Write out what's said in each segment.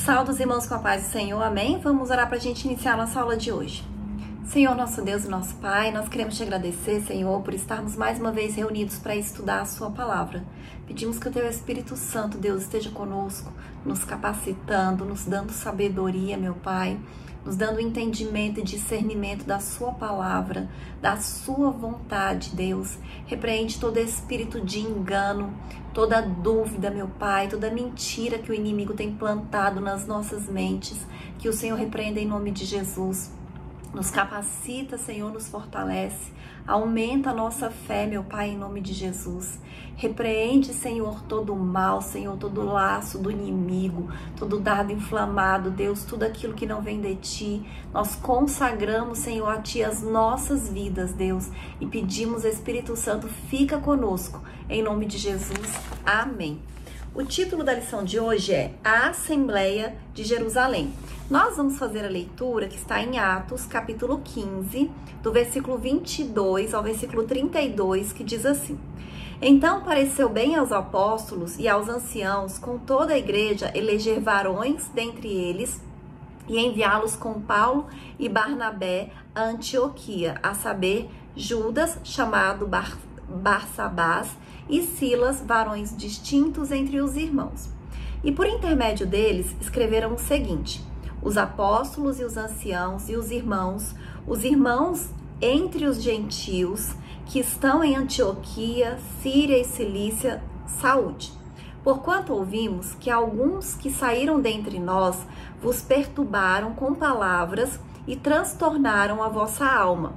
Saudos, irmãos, com a paz do Senhor, amém? Vamos orar para a gente iniciar a nossa aula de hoje. Senhor, nosso Deus e nosso Pai, nós queremos te agradecer, Senhor, por estarmos mais uma vez reunidos para estudar a sua palavra. Pedimos que o teu Espírito Santo, Deus, esteja conosco, nos capacitando, nos dando sabedoria, meu Pai, nos dando entendimento e discernimento da sua palavra, da sua vontade, Deus. Repreende todo espírito de engano, toda dúvida, meu Pai, toda mentira que o inimigo tem plantado nas nossas mentes, que o Senhor repreenda em nome de Jesus. Nos capacita, Senhor, nos fortalece, aumenta a nossa fé, meu Pai, em nome de Jesus. Repreende, Senhor, todo o mal, Senhor, todo o laço do inimigo, todo dardo inflamado, Deus, tudo aquilo que não vem de Ti. Nós consagramos, Senhor, a Ti as nossas vidas, Deus, e pedimos, Espírito Santo, fica conosco, em nome de Jesus. Amém. O título da lição de hoje é A Assembleia de Jerusalém. Nós vamos fazer a leitura que está em Atos, capítulo 15, do versículo 22 ao versículo 32, que diz assim: Então pareceu bem aos apóstolos e aos anciãos, com toda a igreja, eleger varões dentre eles e enviá-los com Paulo e Barnabé a Antioquia, a saber, Judas, chamado Barsabás, e Silas, varões distintos entre os irmãos. E por intermédio deles escreveram o seguinte: os apóstolos e os anciãos e os irmãos entre os gentios que estão em Antioquia, Síria e Cilícia, saúde. Porquanto ouvimos que alguns que saíram dentre nós vos perturbaram com palavras e transtornaram a vossa alma,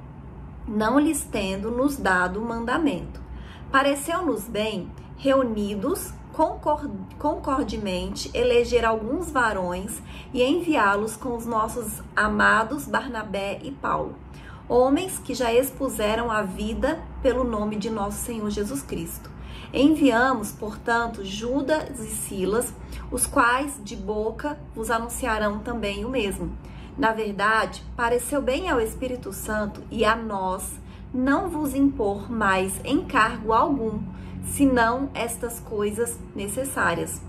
não lhes tendo nos dado mandamento. Pareceu-nos bem, reunidos concordemente, eleger alguns varões e enviá-los com os nossos amados Barnabé e Paulo, homens que já expuseram a vida pelo nome de nosso Senhor Jesus Cristo. Enviamos, portanto, Judas e Silas, os quais de boca vos anunciarão também o mesmo. Na verdade, pareceu bem ao Espírito Santo e a nós não vos impor mais encargo algum, senão estas coisas necessárias,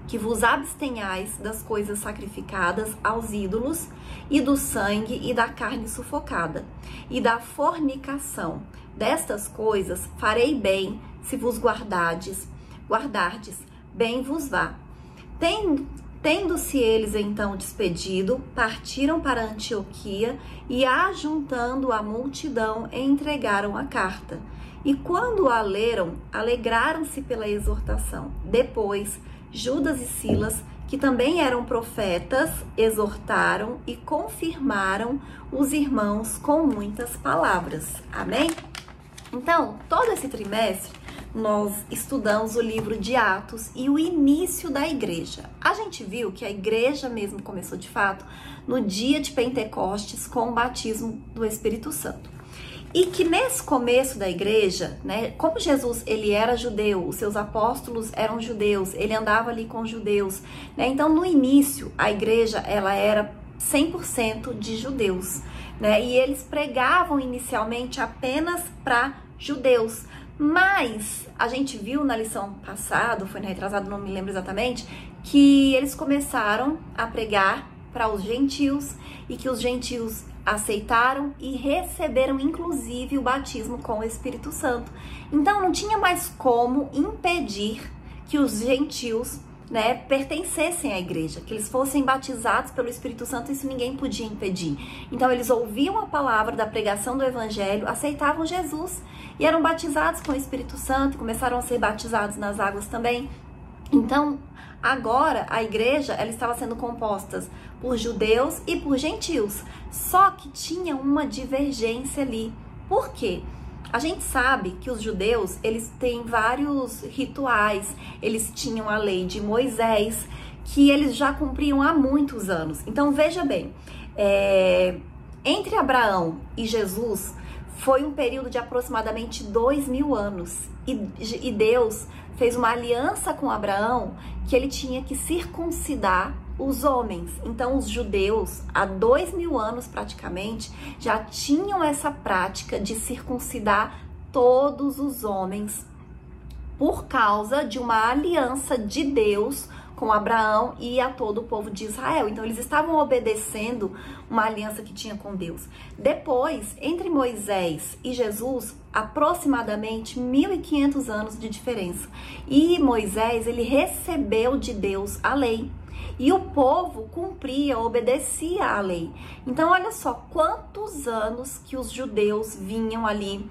que vos abstenhais das coisas sacrificadas aos ídolos, e do sangue e da carne sufocada, e da fornicação. Destas coisas farei bem, se vos guardardes, bem vos vá. Tendo-se eles então despedido, partiram para Antioquia e, ajuntando a multidão, entregaram a carta. E quando a leram, alegraram-se pela exortação. Depois, Judas e Silas, que também eram profetas, exortaram e confirmaram os irmãos com muitas palavras. Amém? Então, todo esse trimestre, nós estudamos o livro de Atos e o início da igreja. A gente viu que a igreja mesmo começou de fato no dia de Pentecostes com o batismo do Espírito Santo. E que nesse começo da igreja, né, como Jesus ele era judeu, os seus apóstolos eram judeus, ele andava ali com judeus, né? Então no início a igreja ela era 100% de judeus, né? E eles pregavam inicialmente apenas para judeus. Mas a gente viu na lição passada, foi na retrasada, não me lembro exatamente, que eles começaram a pregar para os gentios e que os gentios aceitaram e receberam inclusive o batismo com o Espírito Santo. Então não tinha mais como impedir que os gentios, né, pertencessem à igreja, que eles fossem batizados pelo Espírito Santo, isso ninguém podia impedir. Então eles ouviam a palavra da pregação do Evangelho, aceitavam Jesus e eram batizados com o Espírito Santo, começaram a ser batizados nas águas também. Então, agora a igreja ela estava sendo composta por judeus e por gentios, só que tinha uma divergência ali. Por quê? A gente sabe que os judeus, eles têm vários rituais, eles tinham a lei de Moisés, que eles já cumpriam há muitos anos. Então, veja bem, entre Abraão e Jesus, foi um período de aproximadamente 2000 anos. E Deus fez uma aliança com Abraão que ele tinha que circuncidar os homens. Então os judeus, há 2000 anos praticamente, já tinham essa prática de circuncidar todos os homens por causa de uma aliança de Deus com Abraão e a todo o povo de Israel. Então eles estavam obedecendo uma aliança que tinha com Deus. Depois, entre Moisés e Jesus, aproximadamente 1.500 anos de diferença. E Moisés, ele recebeu de Deus a lei. E o povo cumpria, obedecia à lei. Então, olha só quantos anos que os judeus vinham ali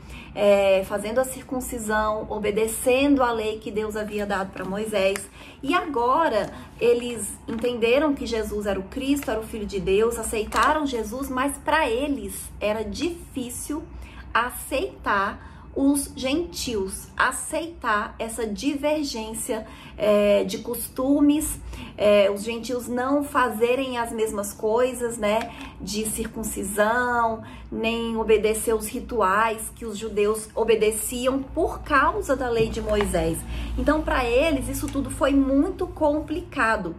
fazendo a circuncisão, obedecendo a lei que Deus havia dado para Moisés. E agora eles entenderam que Jesus era o Cristo, era o Filho de Deus, aceitaram Jesus, mas para eles era difícil aceitar os gentios, aceitar essa divergência de costumes, os gentios não fazerem as mesmas coisas, né, de circuncisão, nem obedecer os rituais que os judeus obedeciam por causa da lei de Moisés. Então, para eles, isso tudo foi muito complicado.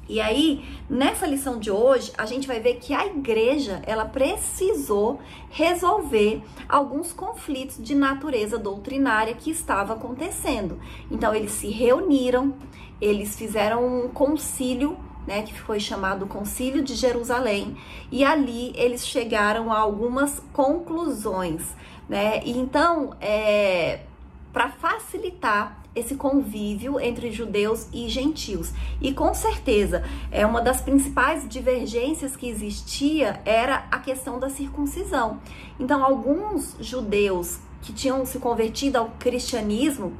E aí, nessa lição de hoje, a gente vai ver que a igreja, ela precisou resolver alguns conflitos de natureza doutrinária que estavam acontecendo. Então, eles se reuniram, eles fizeram um concílio, né, que foi chamado Concílio de Jerusalém, e ali eles chegaram a algumas conclusões, né? E então, para facilitar esse convívio entre judeus e gentios. E com certeza, uma das principais divergências que existia era a questão da circuncisão. Então, alguns judeus que tinham se convertido ao cristianismo,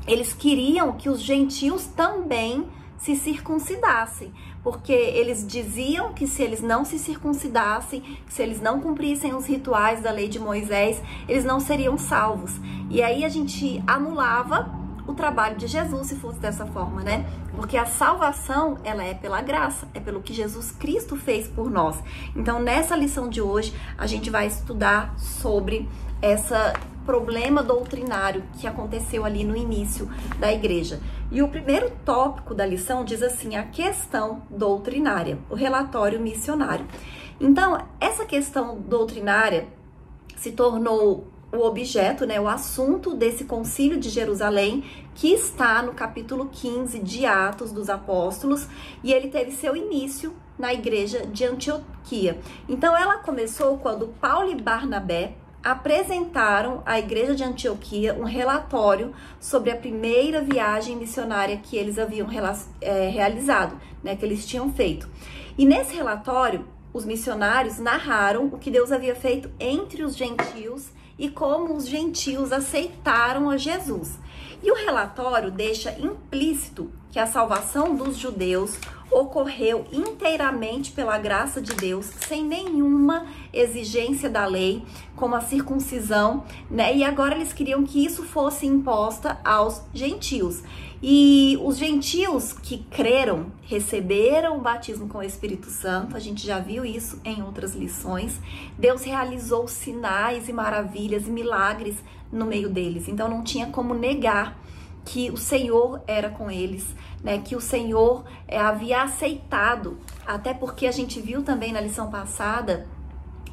eles queriam que os gentios também se circuncidassem, porque eles diziam que se eles não se circuncidassem, se eles não cumprissem os rituais da lei de Moisés, eles não seriam salvos. E aí a gente anulava o trabalho de Jesus, se fosse dessa forma, né? Porque a salvação, ela é pela graça, é pelo que Jesus Cristo fez por nós. Então, nessa lição de hoje, a gente vai estudar sobre esse problema doutrinário que aconteceu ali no início da igreja. E o primeiro tópico da lição diz assim, a questão doutrinária, o relatório missionário. Então, essa questão doutrinária se tornou o objeto, né, o assunto desse Concílio de Jerusalém, que está no capítulo 15 de Atos dos Apóstolos, e ele teve seu início na igreja de Antioquia. Então, ela começou quando Paulo e Barnabé apresentaram à igreja de Antioquia um relatório sobre a primeira viagem missionária que eles haviam realizado, né, que eles tinham feito. E nesse relatório, os missionários narraram o que Deus havia feito entre os gentios e como os gentios aceitaram a Jesus. E o relatório deixa implícito que a salvação dos judeus ocorreu inteiramente pela graça de Deus, sem nenhuma exigência da lei, como a circuncisão, né? E agora eles queriam que isso fosse imposta aos gentios. E os gentios que creram, receberam o batismo com o Espírito Santo, a gente já viu isso em outras lições. Deus realizou sinais e maravilhas e milagres no meio deles, então não tinha como negar que o Senhor era com eles, né? Que o Senhor havia aceitado, até porque a gente viu também na lição passada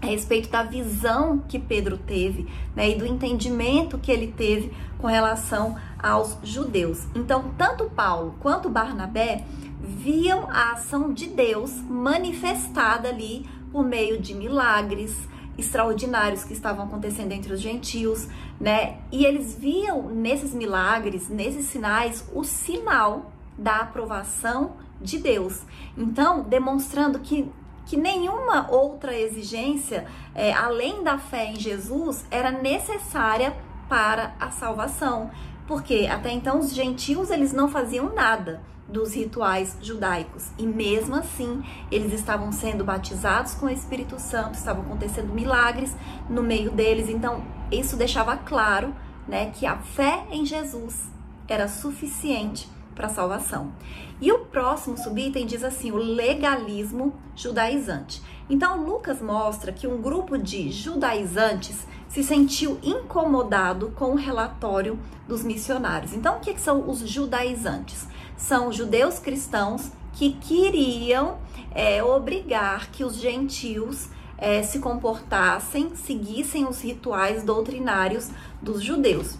a respeito da visão que Pedro teve, né, e do entendimento que ele teve com relação aos judeus. Então, tanto Paulo quanto Barnabé viam a ação de Deus manifestada ali por meio de milagres extraordinários que estavam acontecendo entre os gentios, né? E eles viam nesses milagres, nesses sinais, o sinal da aprovação de Deus. Então, demonstrando que nenhuma outra exigência, além da fé em Jesus, era necessária para a salvação. Porque até então os gentios, eles não faziam nada dos rituais judaicos. E mesmo assim, eles estavam sendo batizados com o Espírito Santo, estavam acontecendo milagres no meio deles. Então, isso deixava claro, né, que a fé em Jesus era suficiente para a salvação. E o próximo subitem diz assim, o legalismo judaizante. Então, Lucas mostra que um grupo de judaizantes se sentiu incomodado com o relatório dos missionários. Então, o que são os judaizantes? São judeus cristãos que queriam obrigar que os gentios se comportassem, seguissem os rituais doutrinários dos judeus.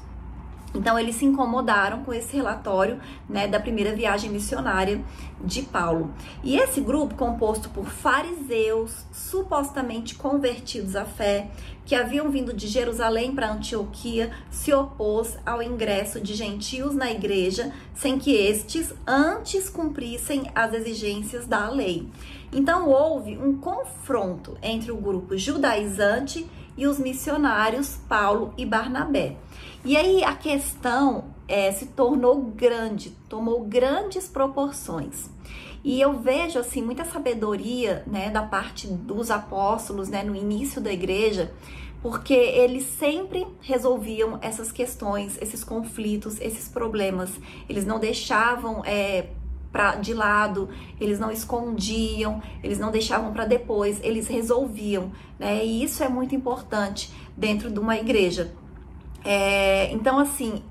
Então, eles se incomodaram com esse relatório, né, da primeira viagem missionária de Paulo. E esse grupo, composto por fariseus supostamente convertidos à fé, que haviam vindo de Jerusalém para Antioquia, se opôs ao ingresso de gentios na igreja, sem que estes antes cumprissem as exigências da lei. Então, houve um confronto entre o grupo judaizante e os missionários Paulo e Barnabé. E aí a questão se tornou grande, tomou grandes proporções. E eu vejo assim muita sabedoria, né, da parte dos apóstolos, né, no início da igreja, porque eles sempre resolviam essas questões, esses conflitos, esses problemas. Eles não deixavam de lado, eles não escondiam, eles não deixavam para depois, eles resolviam, né? E isso é muito importante dentro de uma igreja. Então, assim,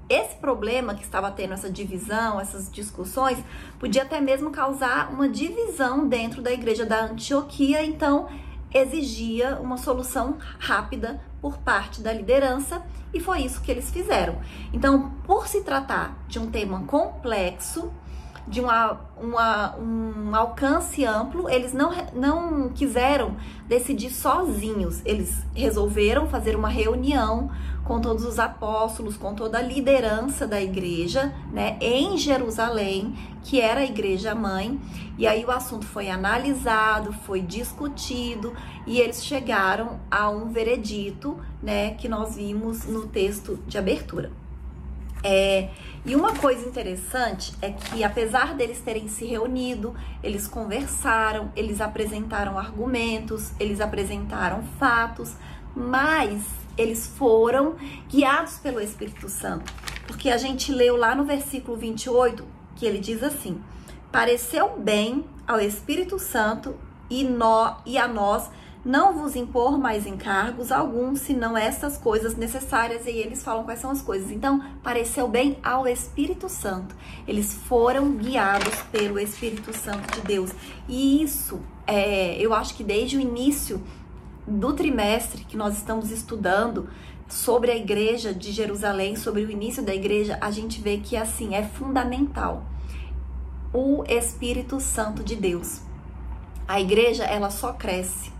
esse problema que estava tendo, essa divisão, essas discussões, podia até mesmo causar uma divisão dentro da igreja da Antioquia, então exigia uma solução rápida por parte da liderança, e foi isso que eles fizeram. Então, por se tratar de um tema complexo, de um alcance amplo, eles não quiseram decidir sozinhos. Eles resolveram fazer uma reunião com todos os apóstolos, com toda a liderança da igreja, né, em Jerusalém, que era a igreja mãe, e aí o assunto foi analisado, foi discutido, e eles chegaram a um veredito, né, que nós vimos no texto de abertura. E uma coisa interessante é que, apesar deles terem se reunido, eles conversaram, eles apresentaram argumentos, eles apresentaram fatos, mas eles foram guiados pelo Espírito Santo. Porque a gente leu lá no versículo 28, que ele diz assim: pareceu bem ao Espírito Santo e a nós não vos impor mais encargos alguns, senão estas coisas necessárias. E eles falam quais são as coisas. Então, pareceu bem ao Espírito Santo. Eles foram guiados pelo Espírito Santo de Deus. E isso, eu acho que desde o início do trimestre que nós estamos estudando sobre a igreja de Jerusalém, sobre o início da igreja, a gente vê que, assim, é fundamental o Espírito Santo de Deus. A igreja, ela só cresce.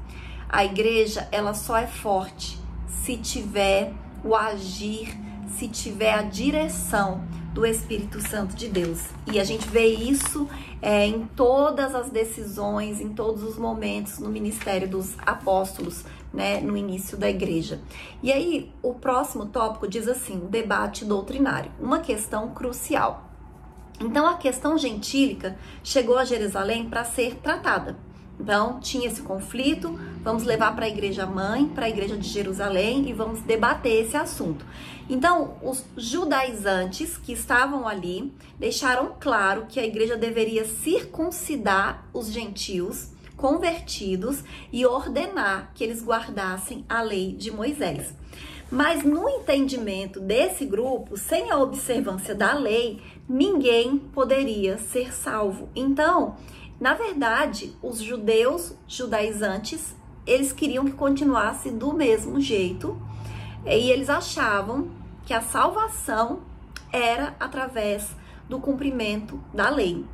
A igreja, ela só é forte se tiver o agir, se tiver a direção do Espírito Santo de Deus. E a gente vê isso em todas as decisões, em todos os momentos no ministério dos apóstolos, né, no início da igreja. E aí, o próximo tópico diz assim: o debate doutrinário, uma questão crucial. Então, a questão gentílica chegou a Jerusalém para ser tratada. Então, tinha esse conflito, vamos levar para a igreja mãe, para a igreja de Jerusalém, e vamos debater esse assunto. Então, os judaizantes que estavam ali deixaram claro que a igreja deveria circuncidar os gentios convertidos e ordenar que eles guardassem a lei de Moisés. Mas no entendimento desse grupo, sem a observância da lei, ninguém poderia ser salvo. Então, na verdade, os judaizantes, eles queriam que continuasse do mesmo jeito, e eles achavam que a salvação era através do cumprimento da lei.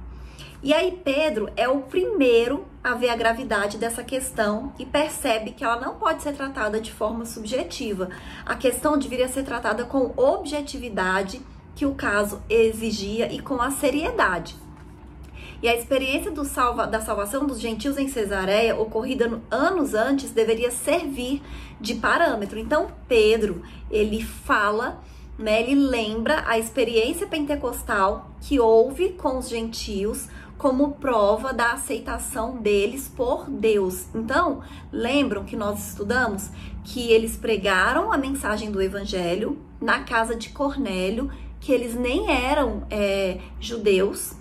E aí Pedro é o primeiro a ver a gravidade dessa questão e percebe que ela não pode ser tratada de forma subjetiva. A questão deveria ser tratada com objetividade que o caso exigia e com a seriedade. E a experiência da salvação dos gentios em Cesareia, ocorrida anos antes, deveria servir de parâmetro. Então, Pedro, ele fala, né, ele lembra a experiência pentecostal que houve com os gentios como prova da aceitação deles por Deus. Então, lembram que nós estudamos que eles pregaram a mensagem do evangelho na casa de Cornélio, que eles nem eram judeus,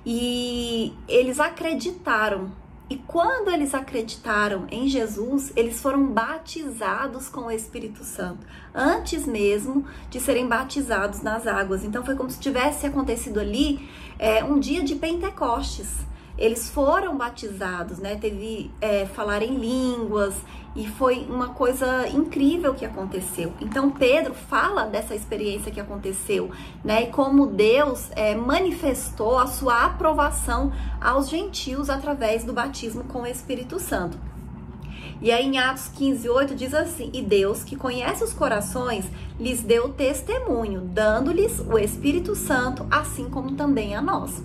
e eles acreditaram. E quando eles acreditaram em Jesus, eles foram batizados com o Espírito Santo, antes mesmo de serem batizados nas águas. Então foi como se tivesse acontecido ali um dia de Pentecostes. eles foram batizados, né? Teve falar em línguas, e foi uma coisa incrível que aconteceu. Então Pedro fala dessa experiência que aconteceu, né? E como Deus manifestou a sua aprovação aos gentios através do batismo com o Espírito Santo. E aí em Atos 15:8 diz assim: e Deus, que conhece os corações, lhes deu testemunho, dando-lhes o Espírito Santo, assim como também a nós.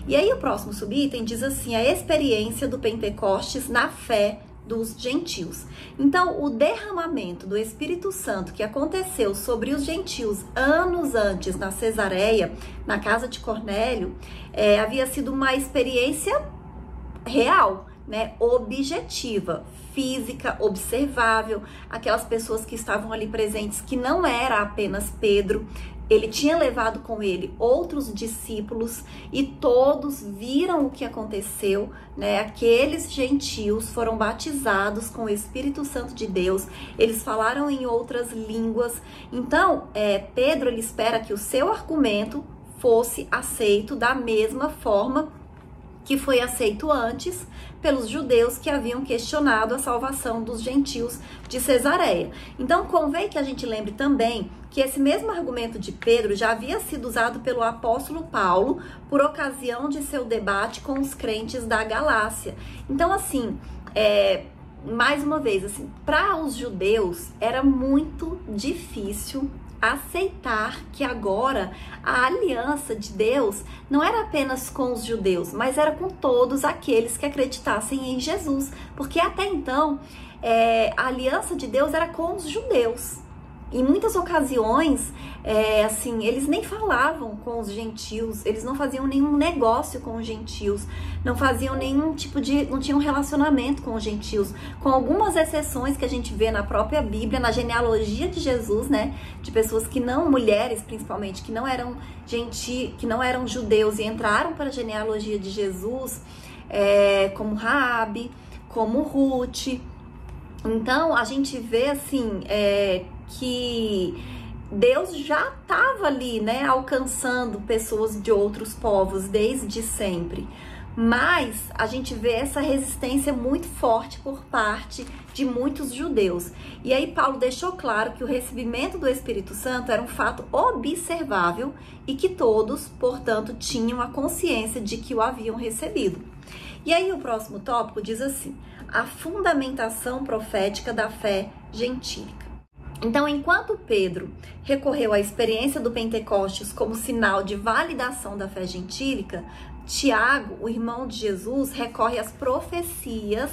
E aí o próximo subitem diz assim: a experiência do Pentecostes na fé dos gentios. Então, o derramamento do Espírito Santo que aconteceu sobre os gentios anos antes na Cesareia, na casa de Cornélio, havia sido uma experiência real, né? Objetiva, física, observável. Aquelas pessoas que estavam ali presentes, que não era apenas Pedro, ele tinha levado com ele outros discípulos e todos viram o que aconteceu, né? Aqueles gentios foram batizados com o Espírito Santo de Deus, eles falaram em outras línguas. Então, Pedro, ele espera que o seu argumento fosse aceito da mesma forma que foi aceito antes pelos judeus que haviam questionado a salvação dos gentios de Cesareia. Então, convém que a gente lembre também que esse mesmo argumento de Pedro já havia sido usado pelo apóstolo Paulo por ocasião de seu debate com os crentes da Galácia. Então, assim, mais uma vez, assim, para os judeus era muito difícil aceitar que agora a aliança de Deus não era apenas com os judeus, mas era com todos aqueles que acreditassem em Jesus, porque até então a aliança de Deus era com os judeus. Em muitas ocasiões, assim, eles nem falavam com os gentios, eles não faziam nenhum negócio com os gentios, não faziam nenhum tipo de, não tinham relacionamento com os gentios, com algumas exceções que a gente vê na própria Bíblia, na genealogia de Jesus, né, de pessoas que não, mulheres principalmente, que não eram que não eram judeus e entraram para a genealogia de Jesus, como Raabe, como Ruth. Então, a gente vê, assim, que Deus já estava ali, né, alcançando pessoas de outros povos desde sempre. Mas a gente vê essa resistência muito forte por parte de muitos judeus. E aí Paulo deixou claro que o recebimento do Espírito Santo era um fato observável e que todos, portanto, tinham a consciência de que o haviam recebido. E aí o próximo tópico diz assim: a fundamentação profética da fé gentílica. Então, enquanto Pedro recorreu à experiência do Pentecostes como sinal de validação da fé gentílica, Tiago, o irmão de Jesus, recorre às profecias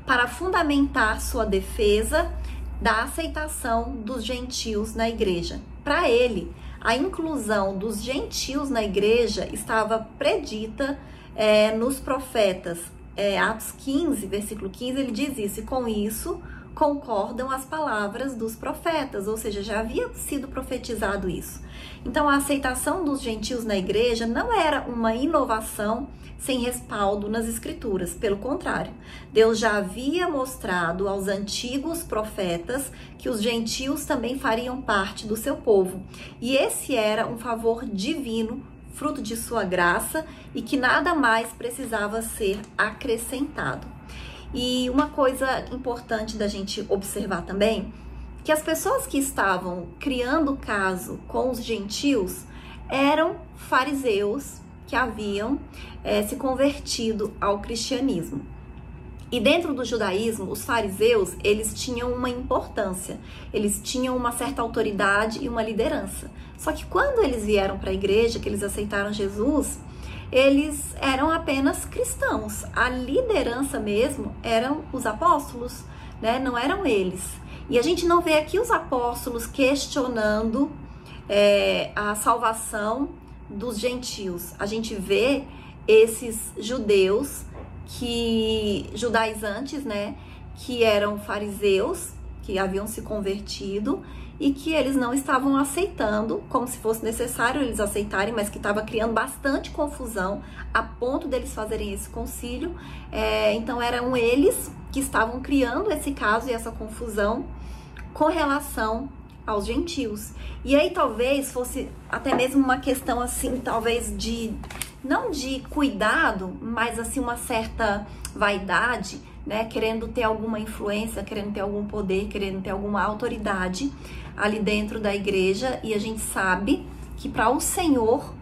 para fundamentar sua defesa da aceitação dos gentios na igreja. Para ele, a inclusão dos gentios na igreja estava predita nos profetas. Atos 15, versículo 15, ele diz isso: e com isso concordam as palavras dos profetas, ou seja, já havia sido profetizado isso. Então, a aceitação dos gentios na igreja não era uma inovação sem respaldo nas escrituras, pelo contrário, Deus já havia mostrado aos antigos profetas que os gentios também fariam parte do seu povo, e esse era um favor divino, fruto de sua graça, e que nada mais precisava ser acrescentado. E uma coisa importante da gente observar também, que as pessoas que estavam criando caso com os gentios eram fariseus que haviam se convertido ao cristianismo. E dentro do judaísmo, os fariseus, eles tinham uma importância, eles tinham uma certa autoridade e uma liderança. Só que quando eles vieram para a igreja, que eles aceitaram Jesus, eles eram apenas cristãos. A liderança mesmo eram os apóstolos, né? Não eram eles. E a gente não vê aqui os apóstolos questionando a salvação dos gentios. A gente vê esses judeus judaizantes, né? Que eram fariseus, que haviam se convertido e que eles não estavam aceitando, como se fosse necessário eles aceitarem, mas que estava criando bastante confusão a ponto deles fazerem esse concílio. Então eram eles que estavam criando esse caso e essa confusão com relação aos gentios. E aí talvez fosse até mesmo uma questão assim, talvez de não de cuidado, mas assim uma certa vaidade, né, querendo ter alguma influência, querendo ter algum poder, querendo ter alguma autoridade ali dentro da igreja. E a gente sabe que para o Senhor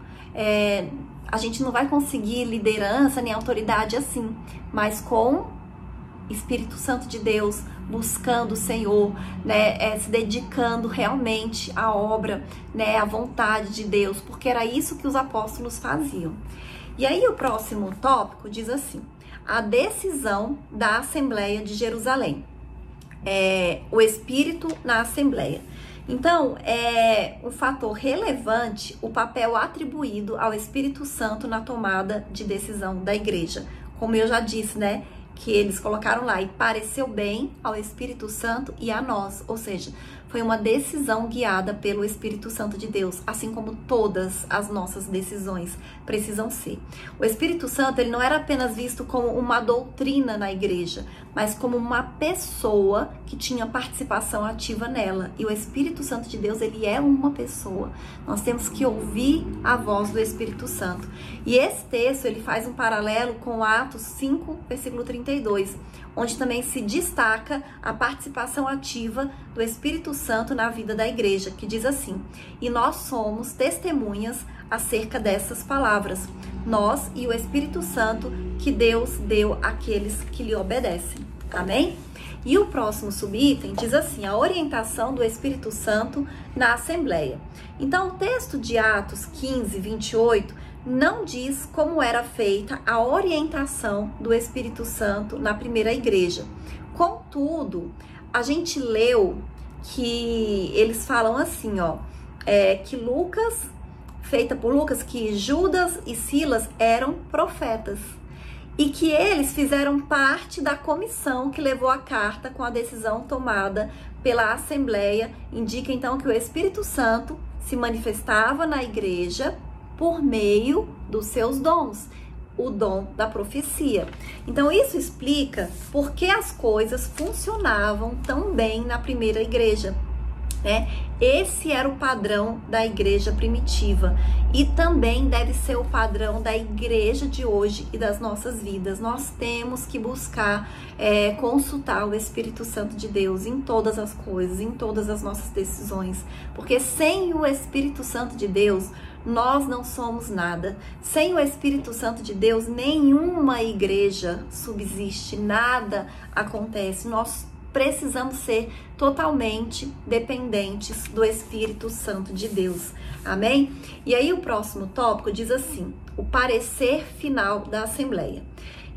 a gente não vai conseguir liderança nem autoridade assim, mas com Espírito Santo de Deus, buscando o Senhor, né, se dedicando realmente à obra, né, à vontade de Deus, porque era isso que os apóstolos faziam. E aí o próximo tópico diz assim: a decisão da Assembleia de Jerusalém. O Espírito na Assembleia. Então, é um fator relevante o papel atribuído ao Espírito Santo na tomada de decisão da igreja. Como eu já disse, né, que eles colocaram lá, e pareceu bem ao Espírito Santo e a nós, ou seja, foi uma decisão guiada pelo Espírito Santo de Deus, assim como todas as nossas decisões precisam ser. O Espírito Santo, ele não era apenas visto como uma doutrina na igreja, mas como uma pessoa que tinha participação ativa nela. E o Espírito Santo de Deus, ele é uma pessoa. Nós temos que ouvir a voz do Espírito Santo. E esse texto, ele faz um paralelo com Atos 5, versículo 32, onde também se destaca a participação ativa do Espírito Santo na vida da igreja, que diz assim: e nós somos testemunhas acerca dessas palavras, nós e o Espírito Santo que Deus deu àqueles que lhe obedecem. Amém? E o próximo subitem diz assim: a orientação do Espírito Santo na Assembleia. Então, o texto de Atos 15, 28 não diz como era feita a orientação do Espírito Santo na primeira igreja. Contudo, a gente leu que eles falam assim, que Lucas, feita por Lucas, que Judas e Silas eram profetas e que eles fizeram parte da comissão que levou a carta com a decisão tomada pela Assembleia. Indica então que o Espírito Santo se manifestava na igreja por meio dos seus dons, o dom da profecia. Então isso explica por que as coisas funcionavam tão bem na primeira igreja, né? Esse era o padrão da igreja primitiva e também deve ser o padrão da igreja de hoje e das nossas vidas. Nós temos que buscar consultar o Espírito Santo de Deus em todas as coisas, em todas as nossas decisões, porque sem o Espírito Santo de Deus nós não somos nada. Sem o Espírito Santo de Deus, nenhuma igreja subsiste, nada acontece. Nós precisamos ser totalmente dependentes do Espírito Santo de Deus. Amém? E aí o próximo tópico diz assim: o parecer final da Assembleia.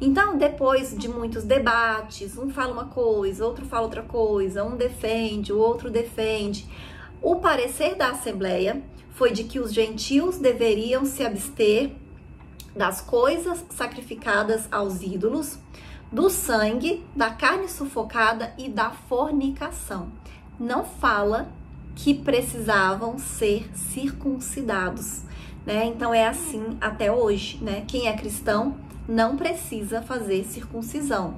Então, depois de muitos debates, um fala uma coisa, outro fala outra coisa, um defende, o outro defende, o parecer da Assembleia foi de que os gentios deveriam se abster das coisas sacrificadas aos ídolos, do sangue, da carne sufocada e da fornicação. Não fala que precisavam ser circuncidados, né? Então é assim até hoje, né? Quem é cristão não precisa fazer circuncisão.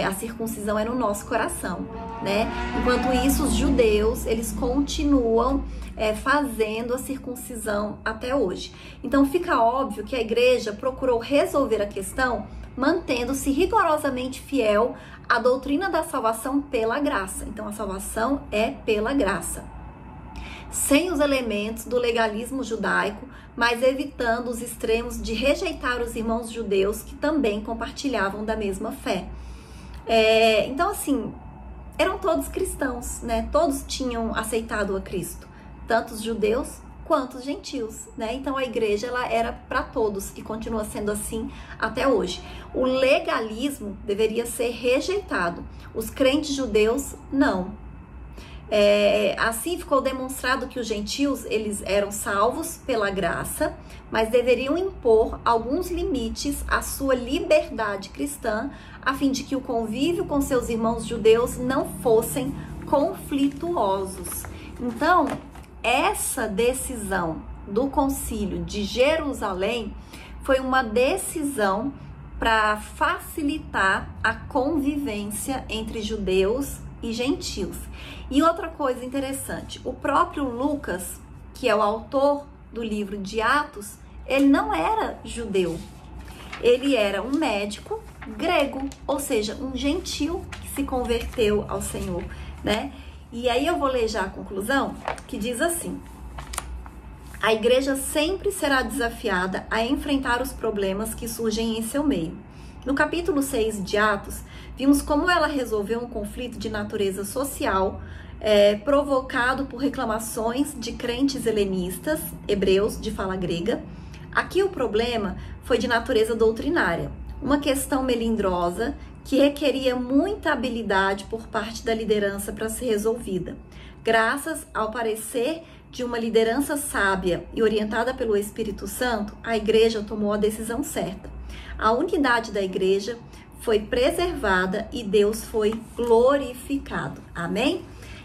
A circuncisão é no nosso coração, né? Enquanto isso, os judeus, eles continuam fazendo a circuncisão até hoje. Então fica óbvio que a igreja procurou resolver a questão mantendo-se rigorosamente fiel à doutrina da salvação pela graça. Então a salvação é pela graça, sem os elementos do legalismo judaico, mas evitando os extremos de rejeitar os irmãos judeus que também compartilhavam da mesma fé. Então assim, eram todos cristãos, né? Todos tinham aceitado a Cristo, tanto os judeus quanto os gentios, né? Então a igreja, ela era para todos e continua sendo assim até hoje. O legalismo deveria ser rejeitado, os crentes judeus não. Assim ficou demonstrado que os gentios, eles eram salvos pela graça, mas deveriam impor alguns limites à sua liberdade cristã, a fim de que o convívio com seus irmãos judeus não fossem conflituosos. Então, essa decisão do Concílio de Jerusalém foi uma decisão para facilitar a convivência entre judeus e gentios. E outra coisa interessante, o próprio Lucas, que é o autor do livro de Atos, ele não era judeu. Ele era um médico grego, ou seja, um gentil que se converteu ao Senhor, né? E aí eu vou ler já a conclusão, que diz assim: a igreja sempre será desafiada a enfrentar os problemas que surgem em seu meio. No capítulo 6 de Atos, vimos como ela resolveu um conflito de natureza social provocado por reclamações de crentes helenistas, hebreus de fala grega. Aqui o problema foi de natureza doutrinária, uma questão melindrosa que requeria muita habilidade por parte da liderança para ser resolvida. Graças ao parecer de uma liderança sábia e orientada pelo Espírito Santo, a igreja tomou a decisão certa. A unidade da igreja foi preservada e Deus foi glorificado. Amém?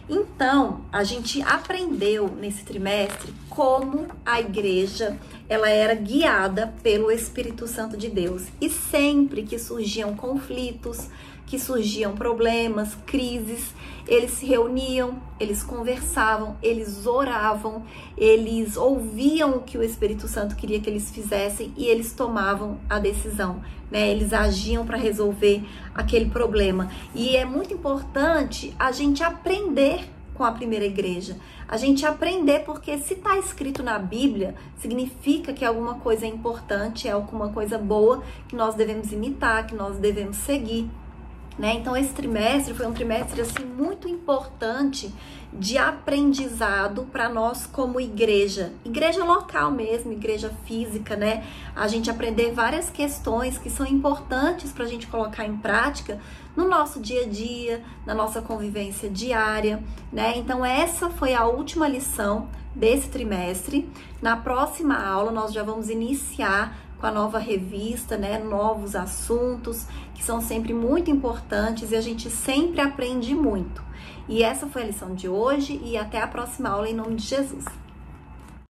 Então, a gente aprendeu nesse trimestre como a igreja ela era guiada pelo Espírito Santo de Deus. E sempre que surgiam conflitos, que surgiam problemas, crises, eles se reuniam, eles conversavam, eles oravam, eles ouviam o que o Espírito Santo queria que eles fizessem e eles tomavam a decisão, né? Eles agiam para resolver aquele problema. E é muito importante a gente aprender com a primeira igreja. A gente aprender, porque se está escrito na Bíblia, significa que alguma coisa é importante, é alguma coisa boa que nós devemos imitar, que nós devemos seguir. Né? Então esse trimestre foi um trimestre assim muito importante de aprendizado para nós como igreja local mesmo, igreja física, né? A gente aprender várias questões que são importantes para a gente colocar em prática no nosso dia a dia, na nossa convivência diária, né? Então essa foi a última lição desse trimestre. Na próxima aula nós já vamos iniciar com a nova revista, né? Novos assuntos que são sempre muito importantes e a gente sempre aprende muito. E essa foi a lição de hoje e até a próxima aula em nome de Jesus.